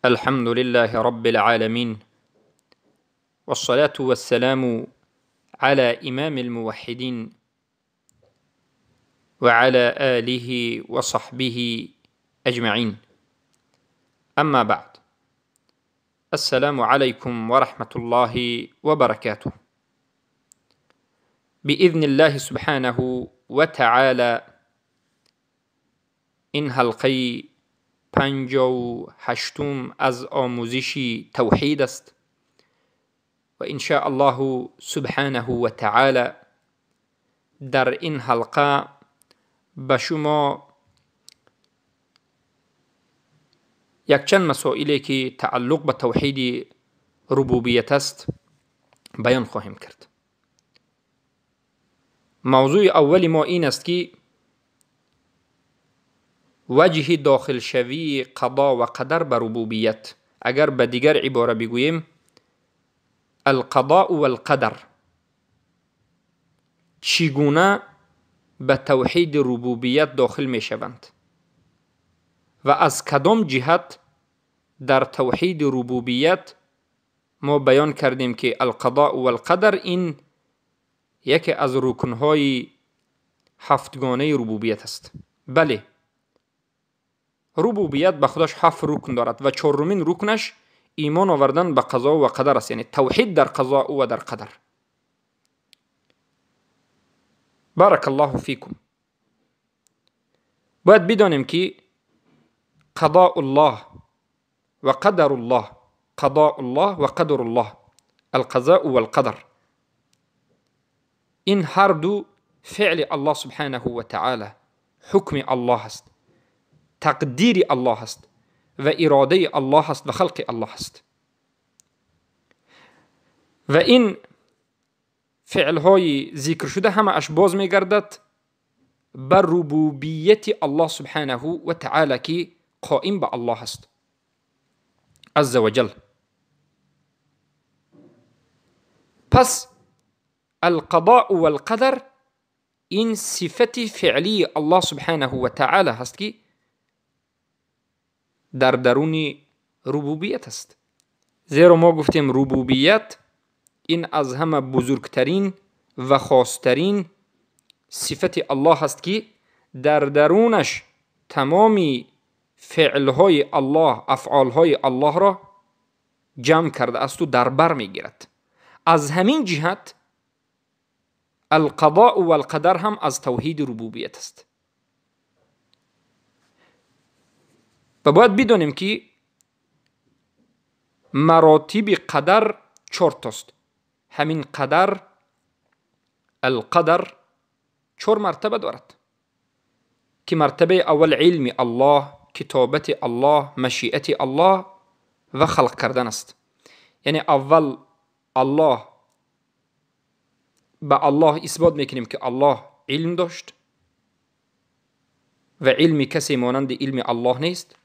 الحمد لله رب العالمين، والصلاة والسلام على إمام الموحدين وعلى آله وصحبه أجمعين. أما بعد، السلام عليكم ورحمة الله وبركاته. بإذن الله سبحانه وتعالى این حلقه 58 از آموزش توحید است و ان شاء الله سبحانه و تعالی در این حلقه به شما یک چند مسائلی که تعلق به توحید ربوبیت است بیان خواهیم کرد. موضوع اولی ما این است که وجه داخل شوی قضا و قدر به ربوبیت، اگر به دیگر عباره بگوییم القضاء و القدر، چگونه به توحید ربوبیت داخل می شوند و از کدام جهت در توحید ربوبیت ما بیان کردیم که القضاء و القدر این یکی از رکنهای هفتگانه ربوبیت است. بله، ربوبیت به خودش 7 رکن دارد و چهارمین رکنش ایمان آوردن به قضا و قدر است، یعنی توحید در قضا و در قدر. بارک الله فیکم. باید بدانیم که قضاء الله و قدر الله، قضاء الله و قدر الله، القضاء و القدر، این هر دو فعل الله سبحانه و تعالی، حکم الله است، تقدیر الله است و اراده الله است و خلق الله است. و این فعل های ذکر شده همه اش باز می گردد بر ربوبیت الله سبحانه و تعالی که قائم به الله است عز و جل. پس القضاء و القدر این صفت فعلی الله سبحانه و تعالی هست که در درون ربوبیت است. زیرا ما گفتیم ربوبیت این از همه بزرگترین و خاصترین صفت الله هست که در درونش تمامی فعلهای الله، افعالهای الله را جمع کرده است و در بر می گیرد. از همین جهت القضاء و القدر هم از توحید ربوبیت است. و باید بدانیم که مراتب قدر 4 است. همین قدر، القدر 4 مرتبه دارد که مرتبه اول علم الله، کتابت الله، مشیت الله و خلق کردن است. یعنی اول الله، به الله اثبات میکنیم که الله علم داشت و علم کسی مانند علم الله نیست.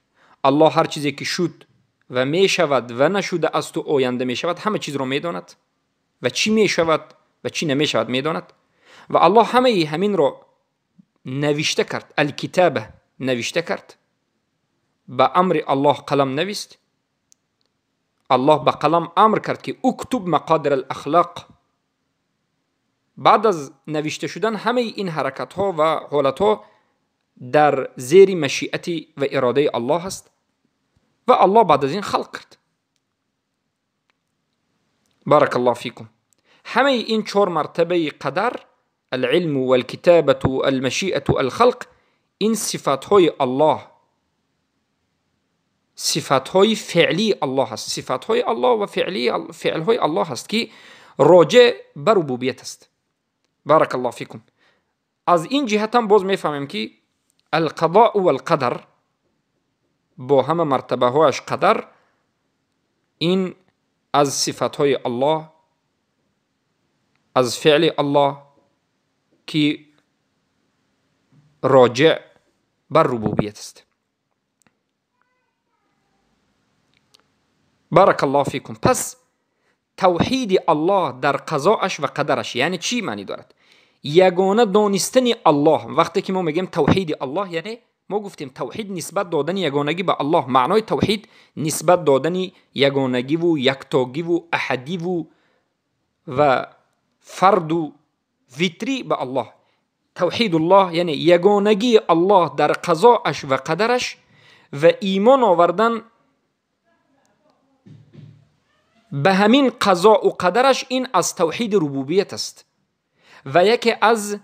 الله هر چیزی که شد و می شود و نشده است و آینده می شود همه چیز را می داند و چی می شود و چی نمی شود می داند. و الله همین را نوشته کرد، الکتابه نوشته کرد، به امر الله قلم نوشت. الله به قلم امر کرد که اکتب مقادر الاخلاق. بعد از نوشته شدن همه این حرکت ها و حالت ها در زیر مشیت و اراده الله هست و الله بعد از این خلق کرد. بارک الله فیکم. همه این 4 مرتبه قدر، العلم و الکتابت و المشیت و الخلق، این صفات های الله، صفات های فعلی الله هست، صفات های الله و فعل های الله هست که راجع به ربوبیت است. بارک الله فیکم. از این جهت هم باز میفهمیم که القضاء و القدر با همه مرتبه هایش قدر، این از صفات های الله، از فعل الله که راجع بر ربوبیت است. بارک الله فیکم. پس توحید الله در قضاءش و قدرش یعنی چی معنی دارد؟ یگانه دانستن الله. وقتی که ما میگیم توحید الله یعنی ما گفتیم توحید نسبت دادن یگانگی به الله. معنای توحید نسبت دادن یگانگی و یکتاگی و احدی و فرد و ویتری به الله. توحید الله یعنی یگانگی الله در قضاءش و قدرش و ایمان آوردن به همین قضاء و قدرش. این از توحید ربوبیت است و یکی از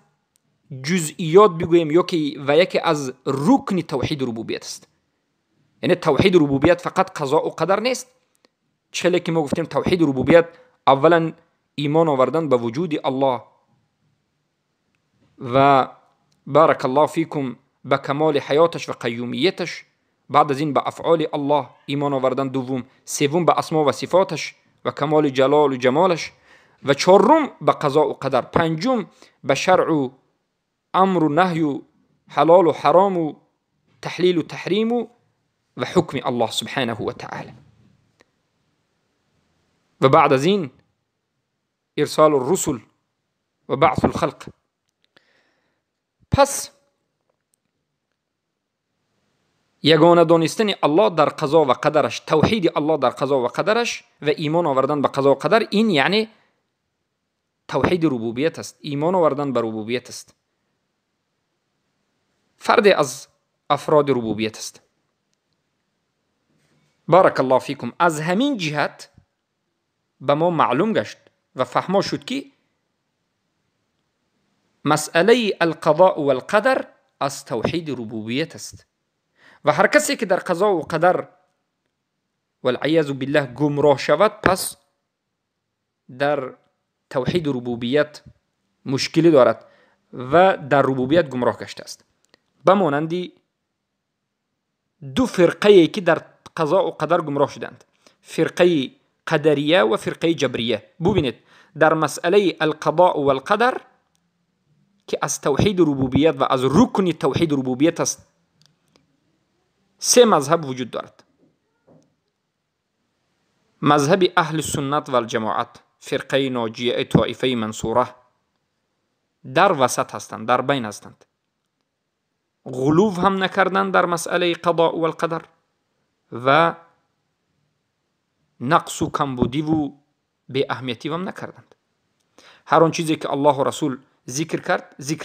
جزئیات بگویم و یکی از رکن توحید ربوبیت است. یعنی توحید ربوبیت فقط قضاء و قدر نیست، چه که ما گفتیم توحید ربوبیت اولا ایمان آوردن به وجود الله و بارک الله فیکم به کمال حیاتش و قیومیتش، بعد از این به افعال الله ایمان آوردن دوم، سوم به اسما و صفاتش و کمال جلال و جمالش و چهارم به قضاء و قدر، پنجم به شرع و امر و نهی و حلال و حرام و تحلیل و تحریم و حکم الله سبحانه و تعالی. و بعد از این ارسال الرسل و بعث الخلق. پس یگانه دانستن الله در قضا و قدرش، توحید الله در قضا و قدرش و ایمان آوردن به قضا و قدر، این یعنی توحید ربوبیت است، ایمان آوردن به ربوبیت است، فرد از افراد ربوبیت است. بارک الله فیکم. از همین جهت به ما معلوم گشت و فهما شد که مسئله القضاء و القدر از توحید ربوبیت است و هر کسی که در قضا و قدر والعیاذ بالله گمراه شود، پس در توحید ربوبیت مشکلی دارد و در ربوبیت گمراه گشته است. بمانندی دو فرقه که در قضا و قدر گمراه شدند، فرقه قدریه و فرقه جبریه. ببینید در مسئله القضاء و القدر که از توحید ربوبیت و از رکن توحید ربوبیت است، سه مذهب وجود دارد. مذهب اهل سنت و الجماعت، فرقه ناجیه طائفه منصوره، در وسط هستند، در بین هستند، غلو هم نکردند در مسئله قضاء و القدر و نقص و کمبودی و به اهمیتی هم نکردند. هر آن چیزی که الله و رسول ذکر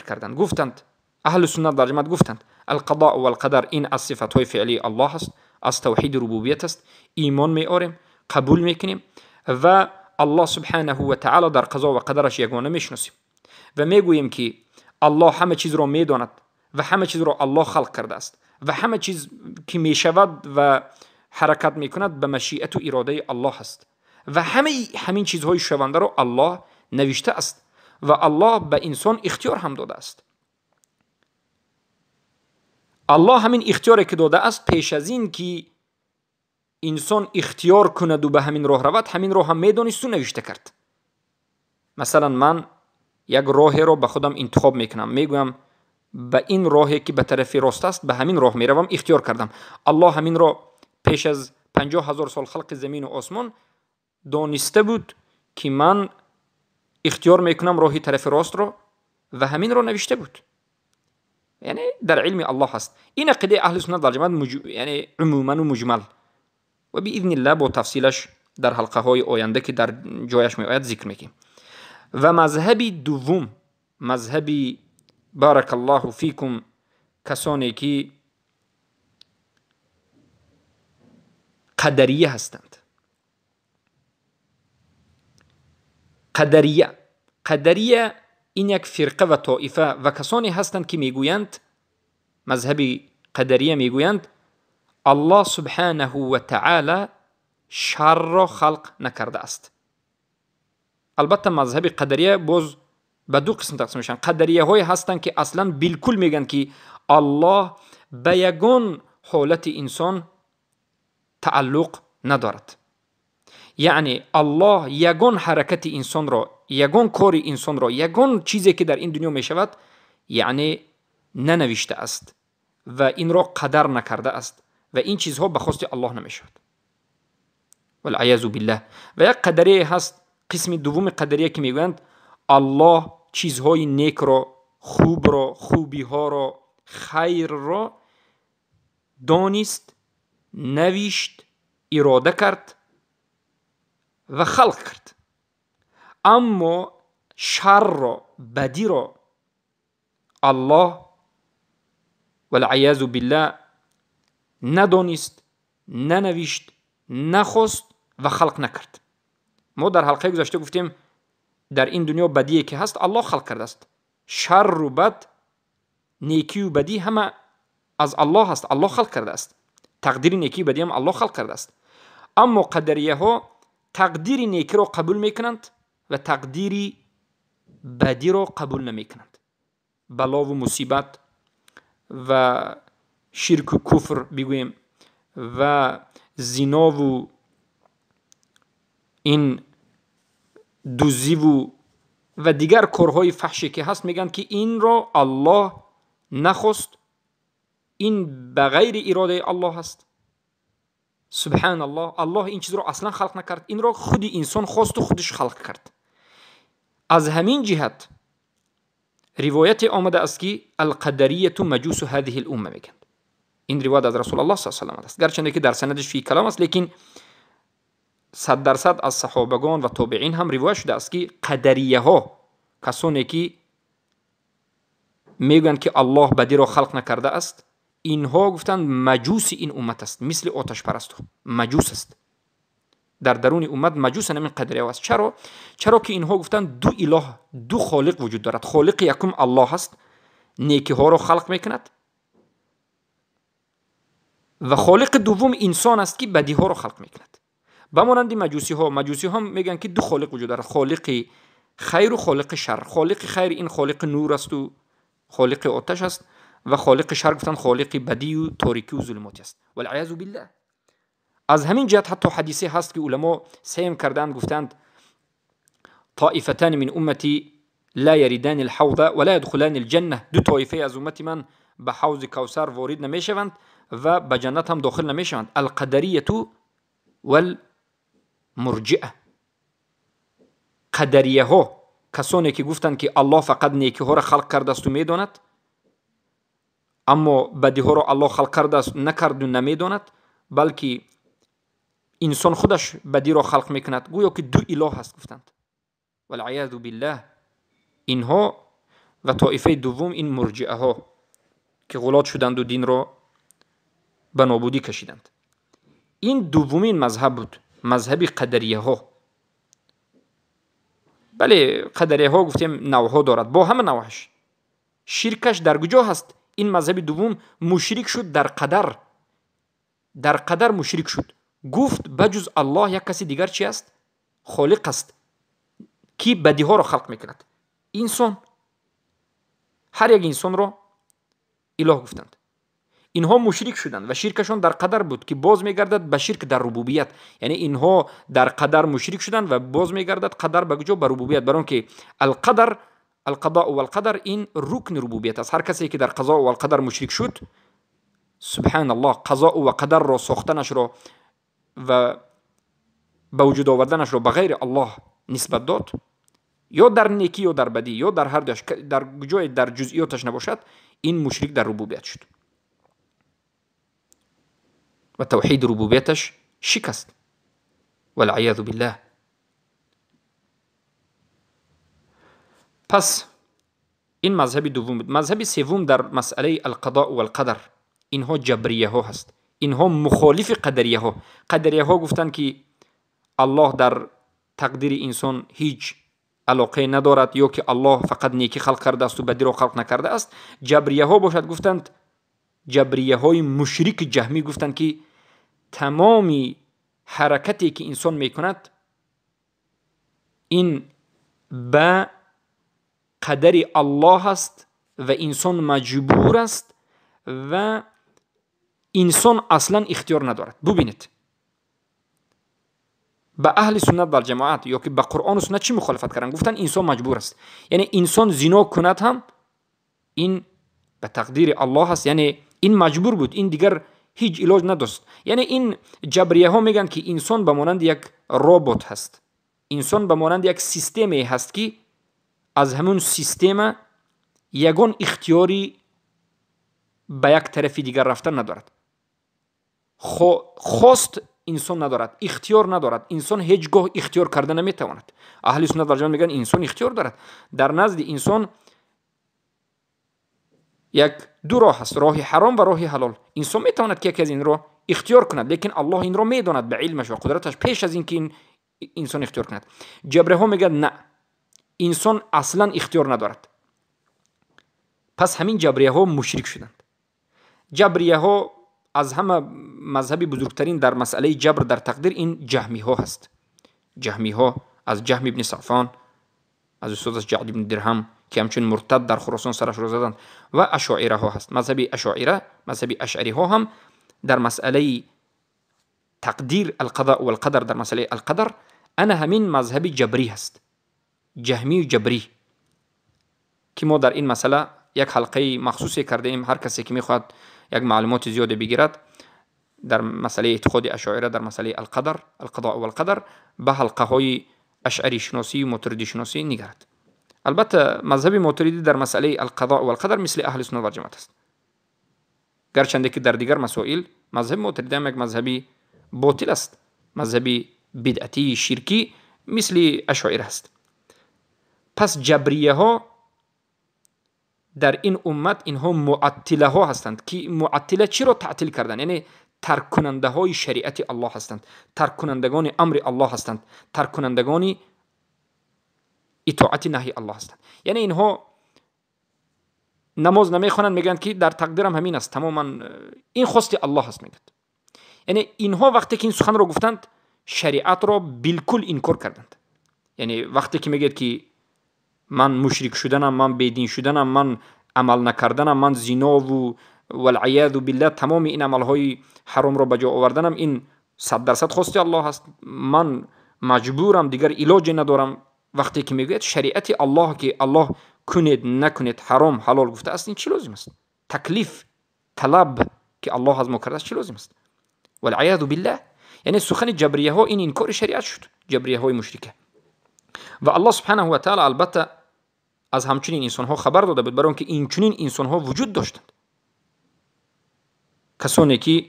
کردند، گفتند اهل سنت در جماعت گفتند القضاء و القدر این از صفتهای فعلی الله است، از توحید ربوبیت است، ایمان می‌آوریم، قبول میکنیم و الله سبحانه و تعالی در قضا و قدرش یگانه میشناسیم و میگوییم که الله همه چیز را میداند و همه چیز را الله خلق کرده است و همه چیز که میشود و حرکت میکند به مشیت و اراده الله است و همین چیزهای شونده را الله نوشته است و الله به انسان اختیار هم داده است. الله همین اختیاری که داده است، پیش از این که انسان اختیار کند و به همین راه رود، همین راه هم میدانست و نوشته کرد. مثلا من یک راهی را به خودم انتخاب میکنم، میگویم به این راهی که به طرف راست است به همین راه میروم، اختیار کردم. الله همین را پیش از 50,000 سال خلق زمین و آسمان دانسته بود که من اختیار میکنم راهی طرف راست را و همین را نوشته بود. یعنی در علم الله هست. این عقیده اهل سنت در جماعت یعنی عموما و مجمل و باذن الله با تفصیلش در حلقه های آینده که در جایش می آید ذکر میکنیم. و مذهبی دوم، مذهبی بارک الله فیکم، کسانی که قدریه هستند. قدریه این یک فرقه و طائفه و کسانی هستند که میگویند، مذهب قدریه میگویند الله سبحانه و تعالی شر را خلق نکرده است. البته مذهب قدریه باز به دو قسم تقسیم میشن. قدریه های هستند که اصلا بالکل میگن که الله به یگان حالت انسان تعلق ندارد، یعنی الله یگان حرکت انسان را، یگان کار انسان را، یگان چیزی که در این دنیا می شود یعنی ننوشته است و این را قدر نکرده است و این چیزها به خواست الله نمی شود والعیاذ بالله. و یک قدریه هست، قسم دوم قدریه، که میگویند الله چیزهای نیک را، خوب را، خوبی ها را، خیر را دانست، نوشت، اراده کرد و خلق کرد. اما شر را، بدی را الله والعیاذ بالله ندانست، ننوشت، نخواست و خلق نکرد. ما در حلقه گذشته گفتیم در این دنیا بدی که هست الله خلق کرده است. شر و بد، نیکی و بدی همه از الله هست، الله خلق کرده است. تقدیر نیکی و بدی هم الله خلق کرده است. اما قدریه ها تقدیر نیکی را قبول میکنند و تقدیر بدی را قبول نمیکنند. بلا و مصیبت و شرک و کفر بگویم و زنا و این دزدی و دیگر کارهای فحشی که هست میگن که این را الله نخواست، این بغیر اراده الله هست. سبحان الله، الله این چیز را اصلا خلق نکرد، این را خود انسان خواست و خودش خلق کرد. از همین جهت روایت آمده است که القدریه مجوس هذه الامه میگن. این روایت از رسول الله صلی الله علیه و آله است، گرچه که در سندش فی کلام است، لیکن 100% از صحابگان و تابعین هم روایت شده است که قدریه ها، کسانی که میگن که الله بدی را خلق نکرده است، اینها گفتند مجوس این امت است، مثل آتش پرست مجوس است. در درون امت مجوس همین قدریه است. چرا که اینها گفتند دو اله، دو خالق وجود دارد. خالق یکم الله است، نیکی ها را خلق میکند، و خالق دوم انسان است که بدی ها را خلق میکند. بمانند مجوسی ها میگن که دو خالق وجود دارد، خالق خیر و خالق شر. خالق خیر این خالق نور است و خالق آتش است، و خالق شر گفتن خالق بدی و تاریکی و ظلمات است. والعیاذ بالله. از همین جهت حتی حدیثی هست که علما سیم کردند، گفتند طائفتان من امتی لا یریدان الحوض ولا يدخلان الجنه. دو طایفه از امت من به حوض کوثر وارد نمیشوند و به جنت هم داخل نمیشوند. القدریه والمرجئه. قدریه ها کسانی که گفتند که الله فقط نیکی ها را خلق کرده است و میداند، اما بدی ها را الله خلق کرده است نکرد و نمیداند، بلکه انسان خودش بدی را خلق میکند، گویا که دو اله هست گفتند. والعیاذ بالله. اینها و طایفه دوم این مرجئه ها که غلات شدند و دین را به نابودی کشیدند. این دومین مذهب بود، مذهب قدریه ها. بله قدریه ها گفتیم نوعها دارد، با همه نوعش. شرکش در کجا هست؟ این مذهب دوم مشرک شد در قدر مشرک شد. گفت بجز الله یک کسی دیگر چی است؟ خالق است کی بدی ها را خلق میکند. انسان، هر یک انسان را اله گفتند. اینها مشرک شدند و شرکشان در قدر بود که باز میگردد به شرک در ربوبیت. یعنی اینها در قدر مشرک شدند و باز میگردد قدر به کجا؟ به ربوبیت. برای که القضاء و القدر این رکن ربوبیت است. هر کسی که در قضاء و القدر مشرک شد، سبحان الله، قضاء و قدر را ساختنش را و به وجود آوردنش را به غیر الله نسبت داد، یا در نیکی یا در بدی یا در هر دوش، در جای در جزئیاتش نباشد، این مشرک در ربوبیت شد و توحید ربوبیتش شکست. والعیاذ بالله. پس این مذهب دوم بود. مذهب سوم در مسئله القضاء و القدر، اینها جبریه ها هست. اینها مخالف قدریه ها. قدریه ها گفتند که الله در تقدیر انسان هیچ علاقه ندارد، یا که الله فقط نیکی خلق کرده است و بدی را خلق نکرده است. جبریه ها باشد گفتند، جبریه های مشرک جهمی گفتند که تمامی حرکتی که انسان میکند این به قدر الله است و انسان مجبور است و انسان اصلا اختیار ندارد. ببینید به اهل سنت و جماعت یا که به قرآن و سنت چی مخالفت کردن؟ گفتن انسان مجبور است. یعنی انسان زنا کند هم این به تقدیر الله است، یعنی این مجبور بود، این دیگر هیچ علاج نداشت. یعنی این جبریه ها میگن که انسان به مانند یک ربات هست، انسان به مانند یک سیستمی هست که از همون سیستم یگان اختیاری به یک طرف دیگر رفتن ندارد. خواست انسان ندارد، اختیار ندارد. انسان هیچگاه اختیار کرده نمیتواند. اهل سنت و جماعت میگن انسان اختیار دارد. در نزد انسان یک دو راه است، راه حرام و راه حلال. انسان میتواند که یکی از این راه اختیار کند، لیکن الله این را میداند به علمش و قدرتش پیش از اینکه این انسان اختیار کند. جبریه ها میگن نه، انسان اصلا اختیار ندارد. پس همین جبریه ها مشرک شدند. جبریه ها از همه مذهبی بزرگترین در مسئله جبر در تقدیر این جهمی ها هست. جهمی ها از جهم ابن صفان، از استادش جعد ابن درهم که همچون مرتد در خراسان سرش را زدند، و اشاعره ها هست. مذهبی اشاعره، مذهبی اشعری ها هم در مسئله تقدیر القضاء و القدر، در مسئله القدر انا همین مذهبی جبری هست، جهمی و جبری، که ما در این مسئله یک حلقه مخصوصی کرده ایم. هر کسی که میخواد یک معلومات زیاده بگیرد در مسئله اعتقاد اشاعره در مسئله القدر، القضاء و القدر، به حلقه های اشعری شناسی و ماتریدی شناسی نگرد. البته مذهب ماتریدی در مسئله القضاء و القدر مثل اهل سنت و جماعت است، گرچنده که در دیگر مسائل مذهب ماتریدی هم یک مذهبی باطل است، مذهبی بدعتی شرکی مثل اشاعره است. پس جبریه ها در این امت اینها معطله ها هستند که معطله چی را تعطیل کردن؟ یعنی ترک کننده های شریعت الله هستند، ترک کنندگان امر الله هستند، ترک کنندگان اطاعت نهی الله هستند. یعنی اینها نماز نمیخوانند، میگن که در تقدیرم همین است، تماما این خواست الله هست میگن. یعنی اینها وقتی که این سخن را گفتند شریعت را بالکل انکار کردند. یعنی وقتی که میگید که من مشرک شدنم، من بیدین شدنم، من عمل نکردنم، من زنا و والعیاذ بالله تمام این عملهای حرام را بجا آوردنم، این 100% خواست الله هست، من مجبورم، دیگر علاج ندارم. وقتی که میگوید شریعت الله که الله کنید نکنید، حرام حلال گفته است، این چی لازم است؟ تکلیف طلب که الله از ما کرده است چی لازم است؟ والعیاذ بالله. یعنی سخن جبریه ها این انکار شریعت شد، جبریه های مشرکه. و الله سبحانه و تعالی البته از همچنین انسان ها خبر داده بود، برای اینکه این چنین انسان ها وجود داشتند، کسانی که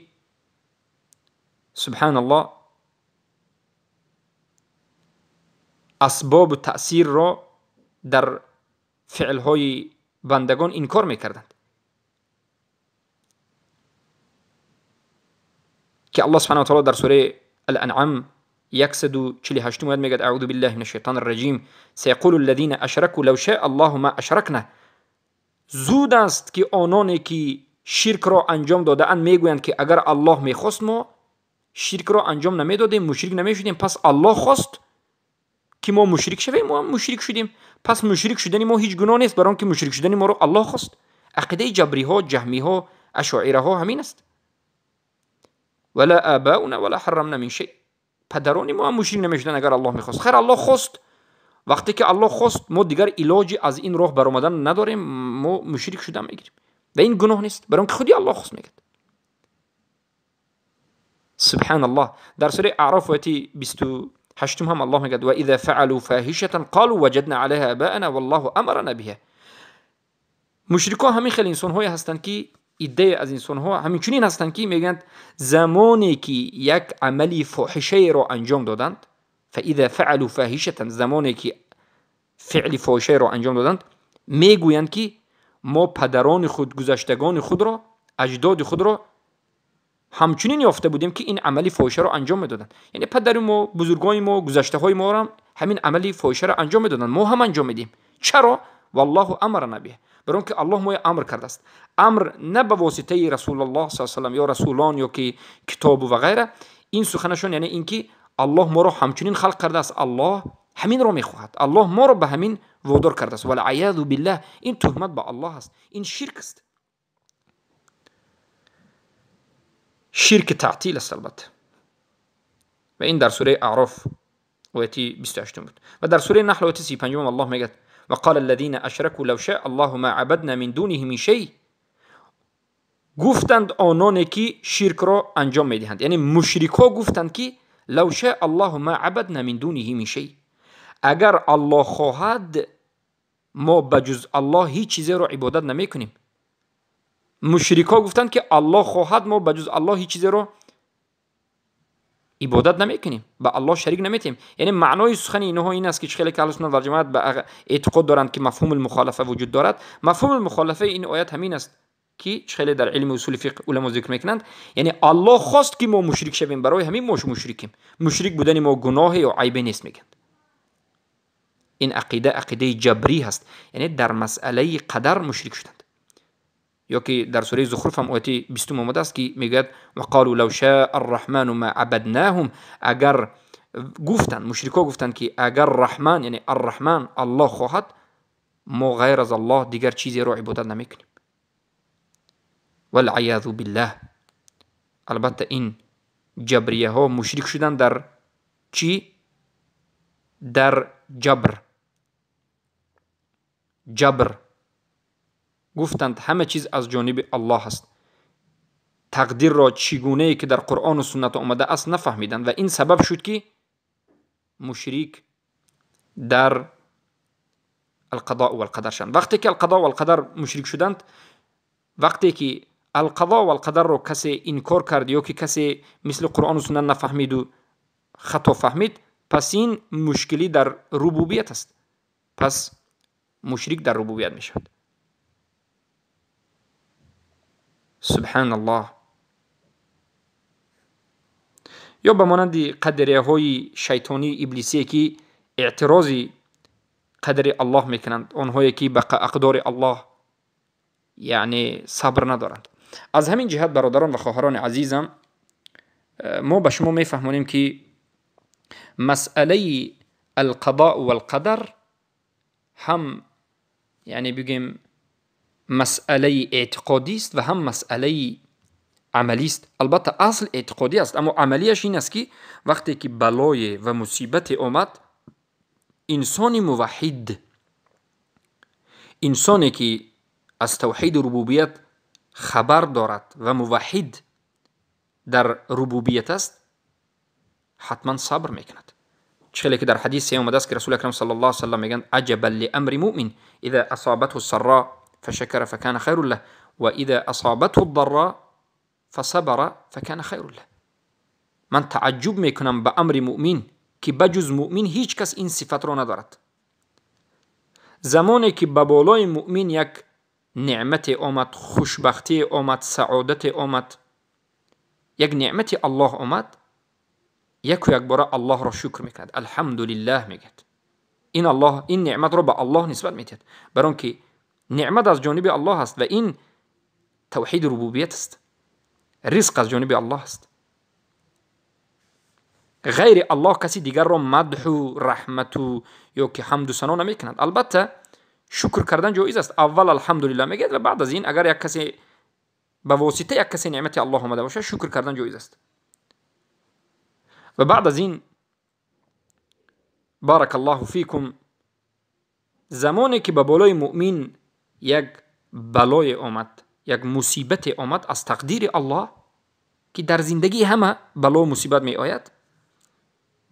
سبحان الله اسباب و تأثیر را در فعل های بندگان انکار میکردند، که الله سبحانه و تعالی در سوره الانعام 148 میگه اعوذ بالله من الشیطان الرجیم سیقول الذين اشركوا لو شاء الله ما اشركنا. زود است که آنانی که شرک را انجام داده اند میگویند که اگر الله میخواست ما شرک را انجام نمیدادیم، مشرک نمیشدیم. پس الله خواست که ما مشرک شویم، ما مشرک شدیم. پس مشرک شدن ما هیچ گناه نیست، برای اینکه مشرک شدن ما رو الله خواست. عقیده جبری ها، جهمی ها، اشاعره ها همین است. ولا آباؤنا ولا حرمنا من شيء. پدران ما هم مشرک نمیشدن اگر الله میخواست. خیر الله خواست، وقتی که الله خواست ما دیگر علاجی از این راه برآمدن نداریم، ما مشرک شدن میگیریم و این گناه نیست، برای اینکه خودی الله خواست میگه. سبحان الله. در سوره اعراف آیه 28 هم الله میگه و اذا فعلوا فاحشه قالوا وجدنا عليها آباءنا والله امرنا بها. مشرکان همین خیلی انسان هایی هستند که ایده از انسان ها همین چنین هستند که میگن زمانی که یک عملی فاحشه را انجام دادند، فاذا فعلوا فاحشه، زمانی که فعل فاحشه را انجام دادند، میگویند که ما پدران خود، گذشتگان خود را، اجداد خود را همچنین یافته بودیم که این عملی فاحشه را انجام میدادند. یعنی پدر ما، بزرگان ما، گذشته های ما را همین عملی فاحشه را انجام میدادند، ما هم انجام میدیم. چرا؟ والله امرنا به، برای که الله ما امر کرده است. امر نه به واسطه رسول الله صلی الله علیه و آله یا رسولان یا که کتاب و غیره. این سخنشون یعنی اینکه الله ما را همچنین خلق کرده است، الله همین را میخواهد، الله ما را به همین وادار کرده است. والعیاذ بالله. این تهمت به الله است، این شرک است، شرک تعطیل است البته. و این در سوره اعراف آیه 28 بود. و در سوره نحل آیه 35 الله میگه وقال الذين اشركوا لو شاء الله ما عبدنا من دونه من شيء. گفتند آنانی که شرک را انجام میدهند، یعنی مشرکا گفتند که لو شاء الله ما عبدنا من دونه من شيء، اگر الله خواهد ما بجز الله هیچ چیزی را عبادت نمی کنیم. مشرکا گفتند که الله خواهد ما بجز الله هیچ چیزی را عبادت نمیکنیم، به الله شریک نمیتیم. یعنی معنای سخن اینها این است که خیلی که اهل سنت و جماعت به اعتقاد دارند که مفهوم المخالفه وجود دارد. مفهوم المخالفه این آیت همین است که خیلی در علم اصول فقه علما ذکر میکنند، یعنی الله خواست که ما مشرک شویم، برای همین ما مشرکیم. مشرک بودن ما گناه یا عیب نیست میگند. این عقیده جبری هست، یعنی در مسئله قدر مشرک شدند. یا که در سوره زخرف هم آیه 20 آمده است که میگه وقالوا لو شاء الرحمن ما عبدناهم، اگر گفتند مشرکا گفتند که اگر رحمان یعنی الرحمن الله خواهد، ما غیر از الله دیگر چیزی را عبادت نمیکنیم. والعیاذ بالله. البته این جبریه ها مشرک شدن در چی؟ در جبر گفتند همه چیز از جانب الله است. تقدیر را چگونه ای که در قرآن و سنت آمده است نفهمیدند و این سبب شد که مشرک در القضاء و القدر شدند. وقتی که القضاء و القدر مشرک شدند، وقتی که القضاء و القدر رو کسی انکار کرد یا که کسی مثل قرآن و سنت نفهمید و خطا فهمید، پس این مشکلی در ربوبیت است، پس مشرک در ربوبیت می شود. سبحان الله. یا به مانند قدریه های شیطانی ابلیسی که اعتراضی قدر الله میکنند، آنهایی که به اقدار الله یعنی صبر ندارند. از همین جهت برادران و خواهران عزیزم، ما به شما میفهمونیم که مسئله القضاء و القدر هم یعنی بگیم مسئله اعتقادی است و هم مسئله عملی است. البته اصل اعتقادی است، اما عملیش این است که وقتی که بلای و مصیبت آمد، انسان موحد، انسانی که از توحید ربوبیت خبر دارد و موحد در ربوبیت است، حتما صبر میکند. چخیلی که در حدیث آمده است که رسول اکرم صلی الله علیه و سلم میگن عجبا لامر مؤمن اذا اصابته السراء فشكر فكان خير له واذا اصابته الضراء فصبر فكان خير له. من تعجب میکنم به امر مؤمن که بجز مؤمن هیچ کس این صفت را ندارد. زمانی که به بالای مؤمن یک نعمت آمد، خوشبختی آمد، سعادت آمد، یک نعمت الله آمد، یک و یک بار الله را شکر میکند، الحمدلله میگد. این نعمت را به الله نسبت میدهد، برای که نعمت از جانب الله است و این توحید ربوبیت است. رزق از جانب الله است. غیر الله کسی دیگر را مدح و رحمت و یا که حمد و ثنا نمیکند. البته شکر کردن جایز است. اول الحمدلله میگید و بعد از این اگر یک کسی به واسطه یک کسی نعمت الله آمده باشه، شکر کردن جایز است. و بعد از این بارک الله فیکم، زمانی که به بالای مؤمن یک بلای آمد، یک مصیبت آمد از تقدیر الله که در زندگی همه بلا و مصیبت می آید،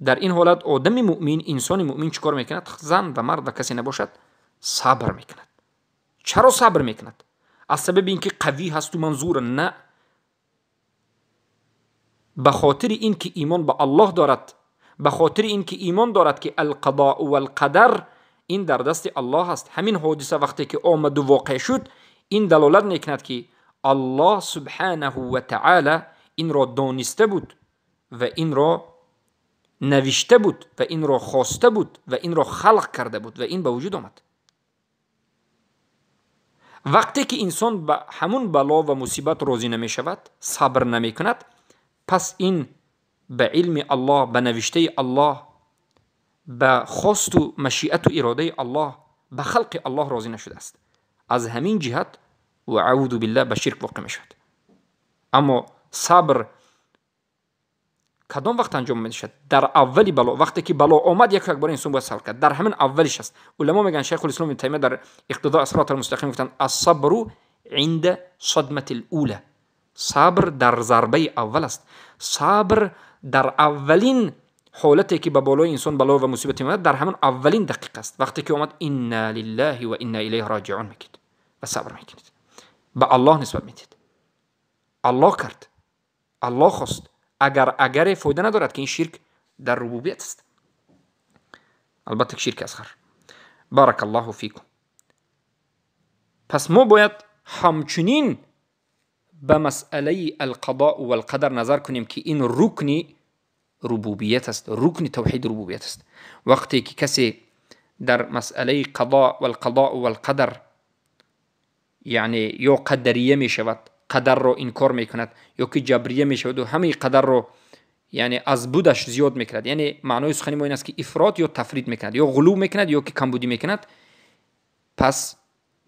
در این حالت آدم مؤمن، انسان مؤمن چیکار میکند؟ زن و مرد و کسی نباشد، صبر میکند. چرا صبر میکند؟ از سبب اینکه قوی هست و منظور؟ نه، به خاطر اینکه ایمان به الله دارد، به خاطر اینکه ایمان دارد که القضاء و القدر این در دست الله است. همین حادثه وقتی که آمد و واقع شد، این دلالت میکند که الله سبحانه و تعالی این را دانسته بود و این را نوشته بود و این را خواسته بود و این را خلق کرده بود و این به وجود آمد. وقتی که انسان به همون بلا و مصیبت راضی نمی شود، صبر نمی کند، پس این به علم الله، به نوشته الله، به خواست و مشیت و اراده الله، به خلق الله راضی نشده است. از همین جهت و اعوذ بالله به شرک واقع می شود. اما صبر کدام وقت انجام می شود؟ در اولی بلا، وقتی که بلا آمد یک بار انسان باید صبر کرد، در همین اولیش است. علما میگن، شیخ الاسلام ابن تیمیه در اقتضاء الصراط المستقیم گفتن الصبر عند صدمه الاولى، صبر در ضربه اول است. صبر در اولین حالتی که به بالای انسان بلا و مصیبت میاد، در همون اولین دقیقه است. وقتی که اومد انا لله و انا الیه راجعون میگید و صبر میکنید، به الله نسبت میدید. الله کرد، الله خواست، اگر فایده ندارد که این شرک در ربوبیت است. البته شرک اصغر. بارک الله فیکم. پس ما باید همچنین به مسئله القضاء و القدر نظر کنیم که این رکن ربوبیت است، رکن توحید ربوبیت است. وقتی که کسی در مسئله قضاء و القضاء و القدر یعنی یا قدریه می شود، قدر رو انکار می کند، یا که جبریه می شود و همه قدر رو یعنی از بودش زیاد می کند، یعنی معنای سخن ما این است که افراط یا تفرید می کند، یا غلو می کند یا که کمبودی می کند، پس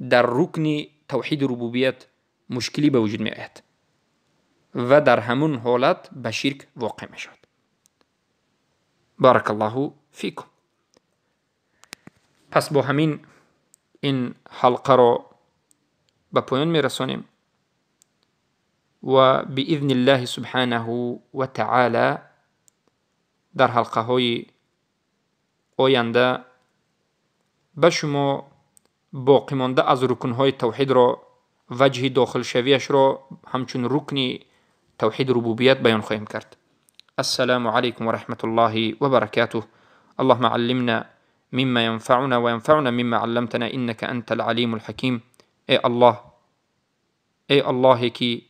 در رکن توحید ربوبیت مشکلی به وجود می آید و در همون حالت به شرک واقع می شود. بارک الله فیکم. پس با همین این حلقه را به پایان می رسانیم و باذن الله سبحانه و تعالی در حلقه های آینده به شما باقی مانده از رکن های توحید را، وجه داخل شویش را همچون رکن توحید ربوبیت بیان خواهیم کرد. السلام علیکم و رحمت الله و برکاته. اللهم علمنا مما ينفعنا وينفعنا مما علمتنا انك انت العليم الحكيم. ای الله کی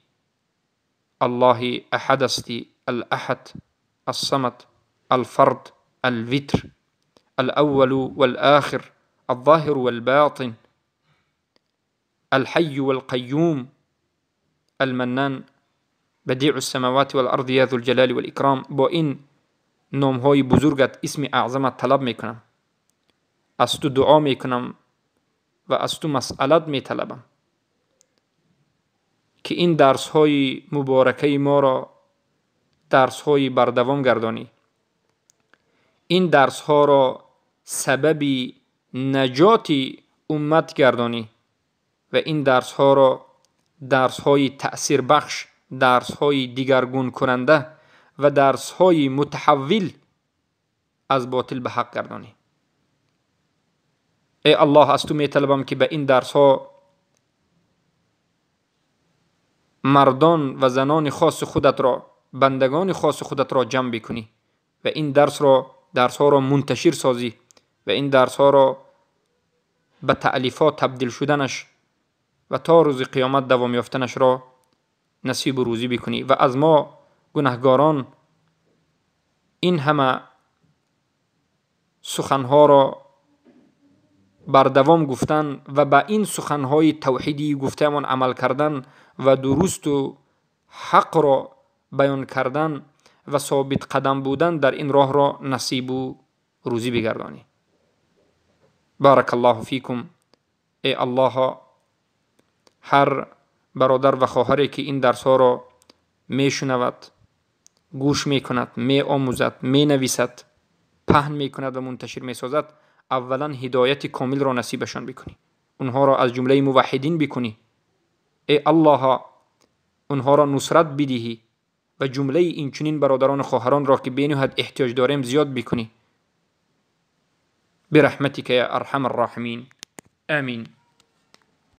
الله احد استی، الاحد الصمد الفرد الوتر الاول والآخر الظاهر والباطن الحي والقيوم المنان بديع السماوات والارض یا ذو الجلال والاکرام. با این نامهای بزرگت، اسم اعظمت طلب میکنم، از تو دعا میکنم و از تو مسئلت میطلبم که این درس های مبارکه ما را درس های بردوام گردانی، این درس ها را سبب نجات امت گردانی و این درس ها را درس های تأثیر بخش، درس های دیگرگون کننده و درس های متحول از باطل به حق گردانی. ای الله از تو می طلبم که به این درس ها مردان و زنان خاص خودت را، بندگان خاص خودت را جمع بکنی و این درس ها را منتشر سازی و این درس ها را به تألیفات تبدیل شدنش و تا روز قیامت دوام یافتنش را نصیب و روزی بکنی و از ما گناهگاران این همه سخنها را بر دوام گفتن و به این سخنهای توحیدی گفتهمان عمل کردن و درست و حق را بیان کردن و ثابت قدم بودن در این راه را نصیب و روزی بگردانی. بارک الله فیکم. ای الله هر برادر و خواهری که این درس ها را می شنود، گوش می کند، می آموزد، می نویسد، پهن می کند و منتشر می سازد، اولا هدایت کامل را نصیبشان بکنی، اونها را از جمله موحدین بکنی. ای الله اونها را نصرت بدهی و جمله این چنین برادران و خواهران را که بینهایت احتیاج داریم زیاد بکنی برحمتک یا ارحم الراحمین. آمین.